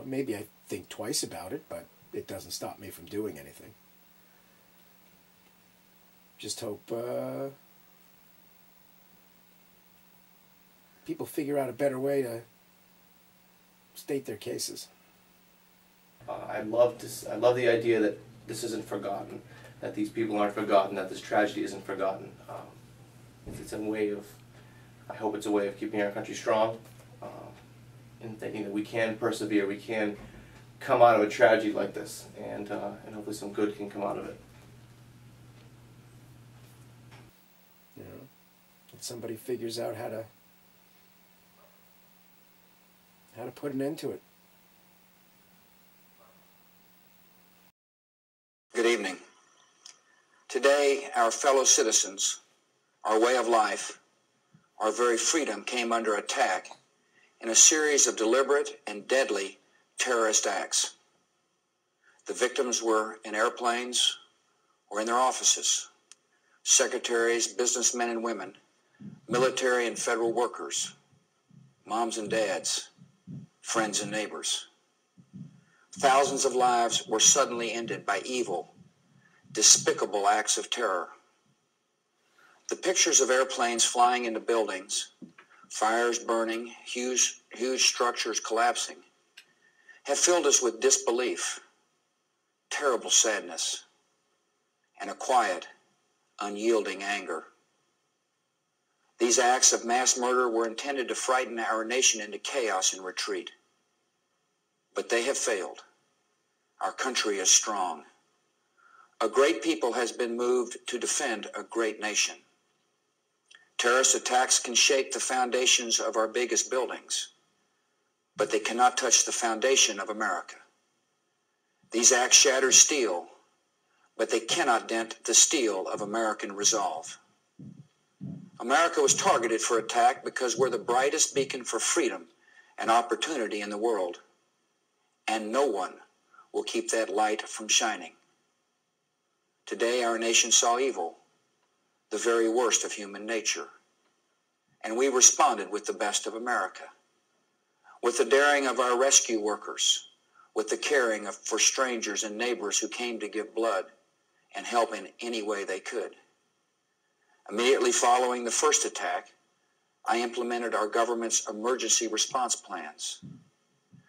maybe I think twice about it, but it doesn't stop me from doing anything. Just hope people figure out a better way to state their cases. I love the idea that this isn't forgotten, that these people aren't forgotten, that this tragedy isn't forgotten. It's a way of, I hope it's a way of keeping our country strong, and thinking that we can persevere, we can come out of a tragedy like this, and hopefully some good can come out of it. You know, if somebody figures out how to put an end to it. Good evening. Today, our fellow citizens, our way of life, our very freedom came under attack in a series of deliberate and deadly terrorist acts. The victims were in airplanes or in their offices, secretaries, businessmen and women, military and federal workers, moms and dads, friends and neighbors. Thousands of lives were suddenly ended by evil, despicable acts of terror. The pictures of airplanes flying into buildings, fires burning, huge structures collapsing, have filled us with disbelief, terrible sadness, and a quiet, unyielding anger. These acts of mass murder were intended to frighten our nation into chaos and retreat. But they have failed. Our country is strong. A great people has been moved to defend a great nation. Terrorist attacks can shake the foundations of our biggest buildings, but they cannot touch the foundation of America. These acts shatter steel, but they cannot dent the steel of American resolve. America was targeted for attack because we're the brightest beacon for freedom and opportunity in the world, and no one will keep that light from shining. Today, our nation saw evil, the very worst of human nature, and we responded with the best of America, with the daring of our rescue workers, with the caring for strangers and neighbors who came to give blood and help in any way they could. Immediately following the first attack, I implemented our government's emergency response plans.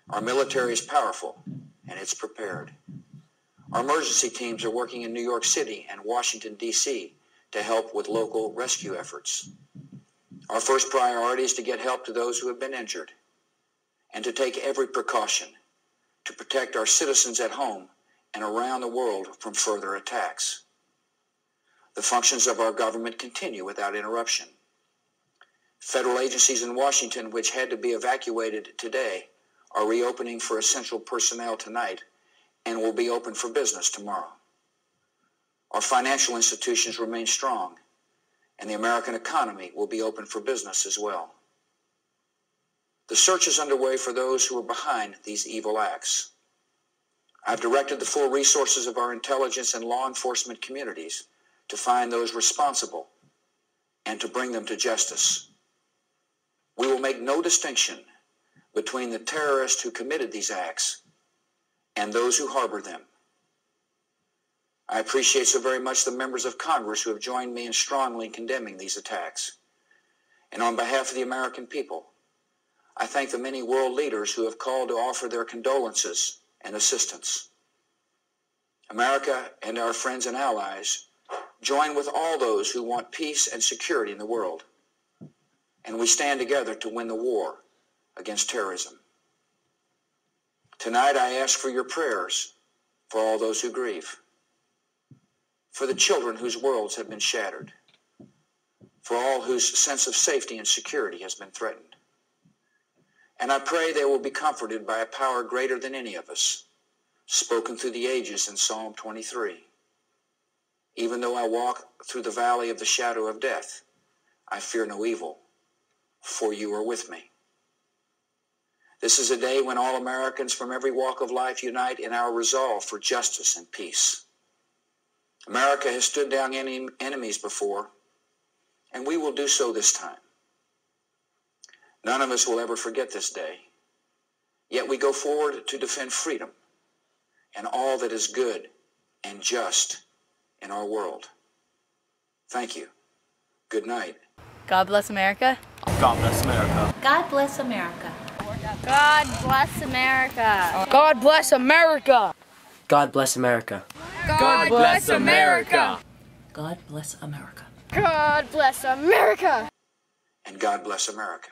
Our military is powerful, and it's prepared. Our emergency teams are working in New York City and Washington, D.C. to help with local rescue efforts. Our first priority is to get help to those who have been injured and to take every precaution to protect our citizens at home and around the world from further attacks. The functions of our government continue without interruption. Federal agencies in Washington, which had to be evacuated today, are reopening for essential personnel tonight and will be open for business tomorrow. Our financial institutions remain strong, and the American economy will be open for business as well. The search is underway for those who are behind these evil acts. I've directed the full resources of our intelligence and law enforcement communities to find those responsible and to bring them to justice. We will make no distinction between the terrorists who committed these acts and those who harbor them. I appreciate so very much the members of Congress who have joined me in strongly condemning these attacks. And on behalf of the American people, I thank the many world leaders who have called to offer their condolences and assistance. America and our friends and allies join with all those who want peace and security in the world, and we stand together to win the war against terrorism. Tonight I ask for your prayers for all those who grieve, for the children whose worlds have been shattered, for all whose sense of safety and security has been threatened. And I pray they will be comforted by a power greater than any of us, spoken through the ages in Psalm 23. Even though I walk through the valley of the shadow of death, I fear no evil, for you are with me. This is a day when all Americans from every walk of life unite in our resolve for justice and peace. America has stood down enemies before, and we will do so this time. None of us will ever forget this day, Yet we go forward to defend freedom and all that is good and just in our world. Thank you. Good night. God bless America. God bless America. God bless America. God bless America. God bless America. God bless America. God bless America. God bless America. God bless America. And God bless America.